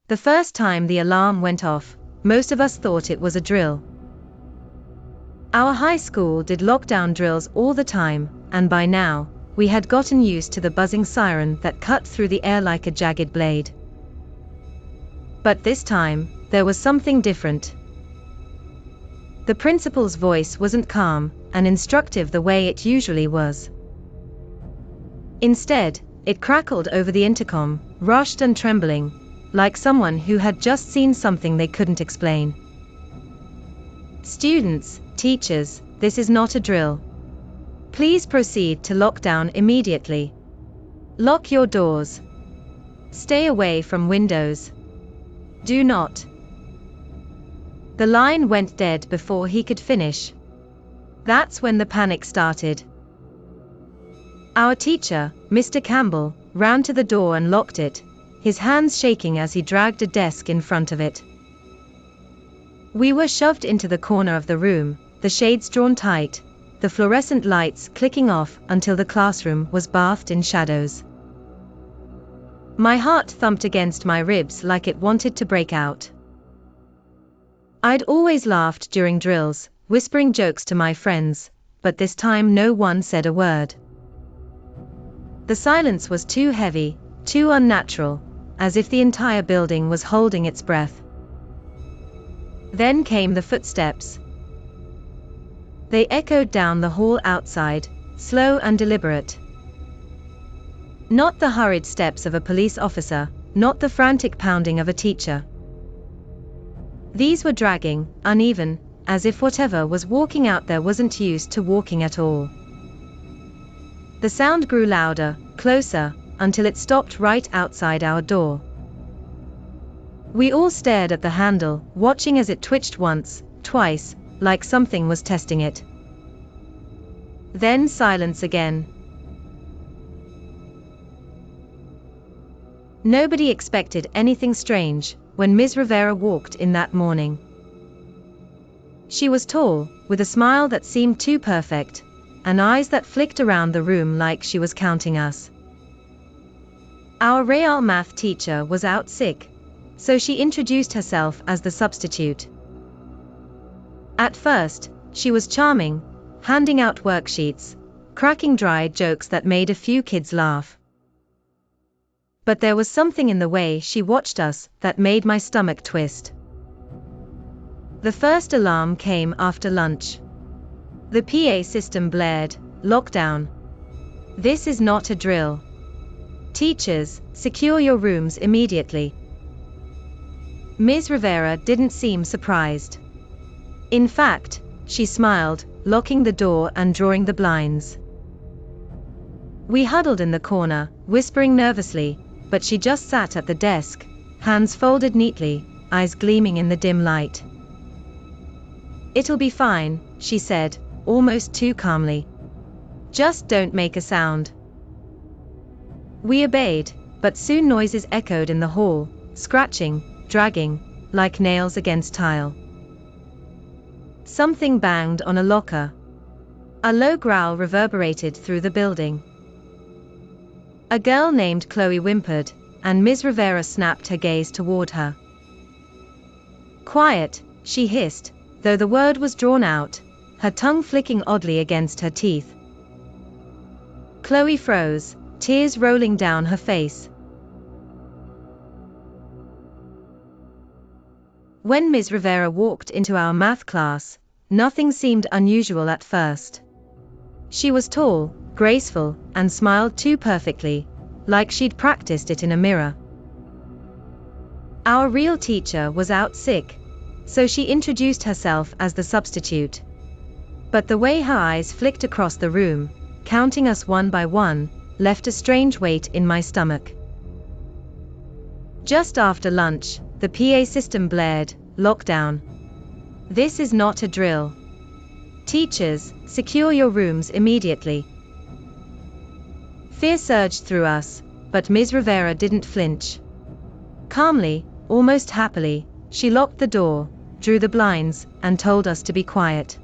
The first time the alarm went off, most of us thought it was a drill. Our high school did lockdown drills all the time, and by now, we had gotten used to the buzzing siren that cut through the air like a jagged blade. But this time, there was something different. The principal's voice wasn't calm and instructive the way it usually was. Instead, it crackled over the intercom, rushed and trembling, like someone who had just seen something they couldn't explain. Students, teachers, this is not a drill. Please proceed to lockdown immediately. Lock your doors. Stay away from windows. Do not. The line went dead before he could finish. That's when the panic started. Our teacher, Mr. Campbell, ran to the door and locked it, his hands shaking as he dragged a desk in front of it. We were shoved into the corner of the room, the shades drawn tight, the fluorescent lights clicking off until the classroom was bathed in shadows. My heart thumped against my ribs like it wanted to break out. I'd always laughed during drills, whispering jokes to my friends, but this time no one said a word. The silence was too heavy, too unnatural, as if the entire building was holding its breath. Then came the footsteps. They echoed down the hall outside, slow and deliberate. Not the hurried steps of a police officer, not the frantic pounding of a teacher. These were dragging, uneven, as if whatever was walking out there wasn't used to walking at all. The sound grew louder, closer, until it stopped right outside our door. We all stared at the handle, watching as it twitched once, twice, like something was testing it. Then silence again. Nobody expected anything strange when Ms. Rivera walked in that morning. She was tall, with a smile that seemed too perfect, and eyes that flicked around the room like she was counting us. Our real math teacher was out sick, so she introduced herself as the substitute. At first, she was charming, handing out worksheets, cracking dry jokes that made a few kids laugh. But there was something in the way she watched us that made my stomach twist. The first alarm came after lunch. The PA system blared, "Lockdown. This is not a drill. Teachers, secure your rooms immediately." Ms. Rivera didn't seem surprised. In fact, she smiled, locking the door and drawing the blinds. We huddled in the corner, whispering nervously, but she just sat at the desk, hands folded neatly, eyes gleaming in the dim light. "It'll be fine," she said, almost too calmly. "Just don't make a sound." We obeyed, but soon noises echoed in the hall, scratching, dragging, like nails against tile. Something banged on a locker. A low growl reverberated through the building. A girl named Chloe whimpered, and Ms. Rivera snapped her gaze toward her. "Quiet," she hissed, though the word was drawn out, her tongue flicking oddly against her teeth. Chloe froze, tears rolling down her face. When Ms. Rivera walked into our math class, nothing seemed unusual at first. She was tall, graceful, and smiled too perfectly, like she'd practiced it in a mirror. Our real teacher was out sick, so she introduced herself as the substitute. But the way her eyes flicked across the room, counting us one by one, left a strange weight in my stomach. Just after lunch, the PA system blared, "Lockdown. This is not a drill. Teachers, secure your rooms immediately." Fear surged through us, but Ms. Rivera didn't flinch. Calmly, almost happily, she locked the door, drew the blinds, and told us to be quiet.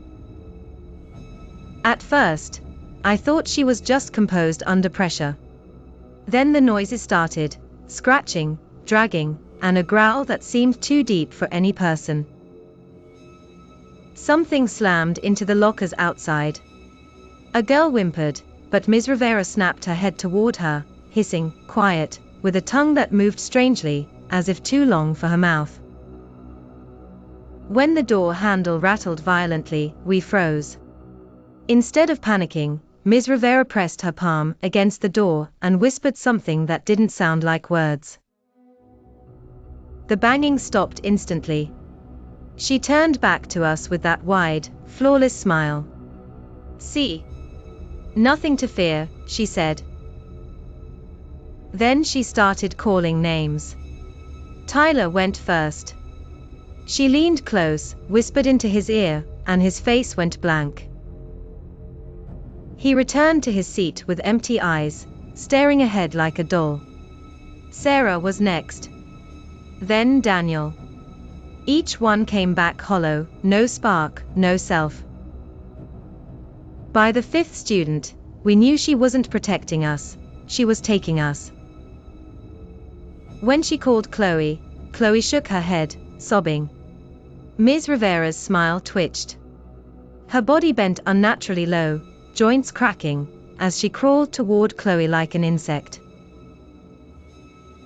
At first, I thought she was just composed under pressure. Then the noises started, scratching, dragging, and a growl that seemed too deep for any person. Something slammed into the lockers outside. A girl whimpered, but Ms. Rivera snapped her head toward her, hissing, "Quiet," with a tongue that moved strangely, as if too long for her mouth. When the door handle rattled violently, we froze. Instead of panicking, Ms. Rivera pressed her palm against the door and whispered something that didn't sound like words. The banging stopped instantly. She turned back to us with that wide, flawless smile. "See? Nothing to fear," she said. Then she started calling names. Tyler went first. She leaned close, whispered into his ear, and his face went blank. He returned to his seat with empty eyes, staring ahead like a doll. Sarah was next. Then Daniel. Each one came back hollow, no spark, no self. By the fifth student, we knew she wasn't protecting us, she was taking us. When she called Chloe, Chloe shook her head, sobbing. Ms. Rivera's smile twitched. Her body bent unnaturally low, joints cracking, as she crawled toward Chloe like an insect.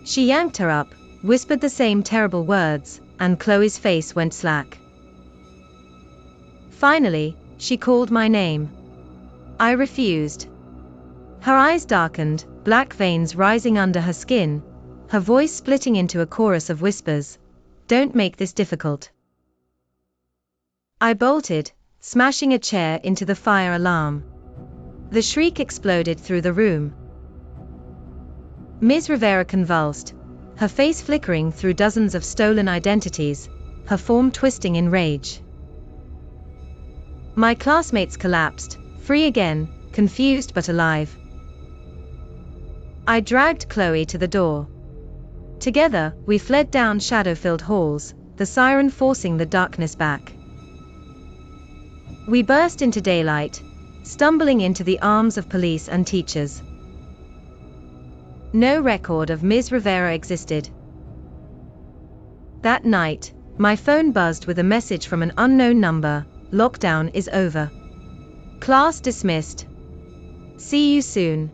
She yanked her up, whispered the same terrible words, and Chloe's face went slack. Finally, she called my name. I refused. Her eyes darkened, black veins rising under her skin, her voice splitting into a chorus of whispers. "Don't make this difficult." I bolted, smashing a chair into the fire alarm. The shriek exploded through the room. Ms. Rivera convulsed, her face flickering through dozens of stolen identities, her form twisting in rage. My classmates collapsed, free again, confused but alive. I dragged Chloe to the door. Together, we fled down shadow-filled halls, the siren forcing the darkness back. We burst into daylight, stumbling into the arms of police and teachers. No record of Ms. Rivera existed. That night, my phone buzzed with a message from an unknown number. "Lockdown is over. Class dismissed. See you soon."